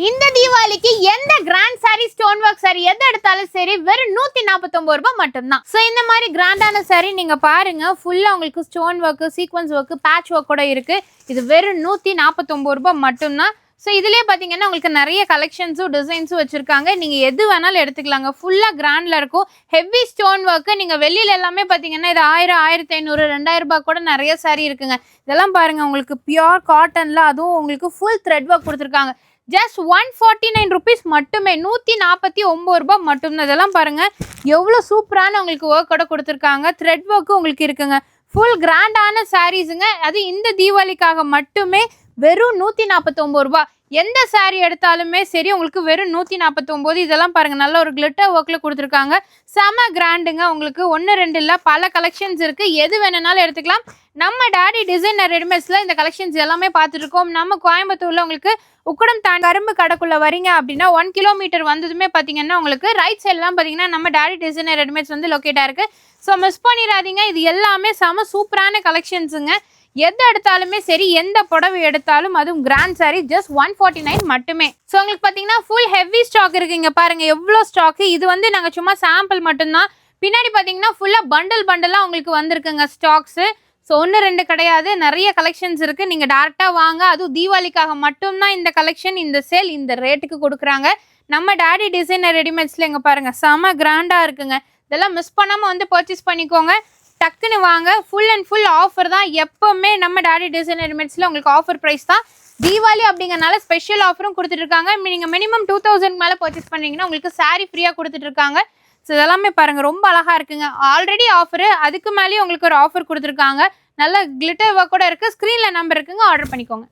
இந்த தீபாவளிக்கு எந்த grand sari stone work sari எதை எடுத்தாலும் சரி வெறும் 149 ரூபாய் மட்டும்தான். ஸோ இந்த மாதிரி கிராண்டான சாரி நீங்க பாருங்க, ஃபுல்லா உங்களுக்கு stone work, sequence work, patch work கூட இருக்கு. இது வெறும் 149 ரூபாய் மட்டும்தான். ஸோ இதுலேயே பார்த்தீங்கன்னா உங்களுக்கு நிறைய கலெக்ஷன்ஸும் டிசைன்ஸும் வச்சுருக்காங்க. நீங்கள் எது வேணாலும் எடுத்துக்கலாங்க. ஃபுல்லாக கிராண்டில் இருக்கும். Heavy stone work. நீங்கள் வெளியில் எல்லாமே பார்த்தீங்கன்னா இது 1000, 1500, 2000 ரூபாய் கூட நிறைய சாரி இருக்குங்க. இதெல்லாம் பாருங்கள், உங்களுக்கு பியோர் காட்டனில் அதுவும் உங்களுக்கு ஃபுல் த்ரெட் ஒர்க் கொடுத்துருக்காங்க. ஜஸ்ட் 149 ருபீஸ் மட்டுமே, 149 ரூபாய் மட்டும்தான். இதெல்லாம் பாருங்கள் எவ்வளோ சூப்பரான உங்களுக்கு ஒர்க்கோட கொடுத்துருக்காங்க. த்ரெட் ஒர்க்கு உங்களுக்கு இருக்குங்க. ஃபுல் கிராண்டான சாரீஸுங்க. அது இந்த தீபாவளிக்காக மட்டுமே வெறும் 149 ரூபாய். எந்த சாரீ எடுத்தாலுமே சரி உங்களுக்கு வெறும் 149. இதெல்லாம் பாருங்கள், நல்ல ஒரு கிளிட்டர் ஒர்க்கில் கொடுத்துருக்காங்க. செம கிராண்டுங்க. உங்களுக்கு 1 2 இல்லை, பல கலெக்ஷன்ஸ் இருக்குது. எது வேணுனாலும் எடுத்துக்கலாம். நம்ம டாடி டிசைனர் ரெடிமேட்ஸில் இந்த கலெக்ஷன்ஸ் எல்லாமே பார்த்துருக்கோம். நம்ம கோயம்புத்தூரில் உங்களுக்கு உக்கடம் தாண்டி கரும்பு கடைக்குள்ளே வரீங்க அப்படின்னா 1 கிலோமீட்டர் வந்ததுமே பார்த்தீங்கன்னா உங்களுக்கு ரைட் சைட்லாம் பார்த்தீங்கன்னா நம்ம டாடி டிசைனர் ரெடிமேட்ஸ் வந்து லொக்கேட்டாக இருக்குது. ஸோ மிஸ் பண்ணிடாதீங்க. இது எல்லாமே செம சூப்பரான கலெக்ஷன்ஸுங்க. எது எடுத்தாலுமே சரி, எந்த புடவை எடுத்தாலும் அதுவும் கிராண்ட் சாரி ஜஸ்ட் 149 மட்டுமே. ஸோ உங்களுக்கு பார்த்தீங்கன்னா ஃபுல் ஹெவி ஸ்டாக் இருக்குது. இங்கே பாருங்கள் எவ்வளோ ஸ்டாக்கு. இது வந்து நாங்கள் சும்மா சாம்பிள் மட்டும்தான். பின்னாடி பார்த்தீங்கன்னா ஃபுல்லாக பண்டலாக உங்களுக்கு வந்திருக்குங்க ஸ்டாக்ஸு. ஸோ 1 2 கிடையாது, நிறைய கலெக்ஷன்ஸ் இருக்குது. நீங்கள் டேரெக்டாக வாங்க. அதுவும் தீபாவளிக்காக மட்டும்தான் இந்த கலெக்ஷன், இந்த சேல் இந்த ரேட்டுக்கு கொடுக்குறாங்க. நம்ம டாடி டிசைனர் ரெடிமேட்ஸில் இங்கே பாருங்கள் செம கிராண்டாக இருக்குங்க. இதெல்லாம் மிஸ் பண்ணாமல் வந்து பர்ச்சேஸ் பண்ணிக்கோங்க. டக்குன்னு வாங்க. ஃபுல் அண்ட் ஃபுல் ஆஃபர் தான் எப்போவுமே. நம்ம டாடி டிசைனர் ரெடிமேட்ஸில் உங்களுக்கு ஆஃபர் ப்ரைஸ் தான். தீபாவளி அப்படிங்கிறனால ஸ்பெஷல் ஆஃபரும் கொடுத்துட்ருக்காங்க. நீங்கள் மினிமம் 2000 மேலே பர்ச்சேஸ் பண்ணிங்கன்னா உங்களுக்கு சாரீ ஃப்ரீயாக கொடுத்துட்ருக்காங்க. ஸோ இதெல்லாமே பாருங்கள் ரொம்ப அழகாக இருக்குங்க. ஆல்ரெடி ஆஃபரு, அதுக்கு மேலேயும் உங்களுக்கு ஒரு ஆஃபர் கொடுத்துருக்காங்க. நல்ல கிளிட்டர் ஒர்க் கூட இருக்குது. ஸ்க்ரீனில் நம்பர் இருக்குங்க, ஆர்டர் பண்ணிக்கோங்க.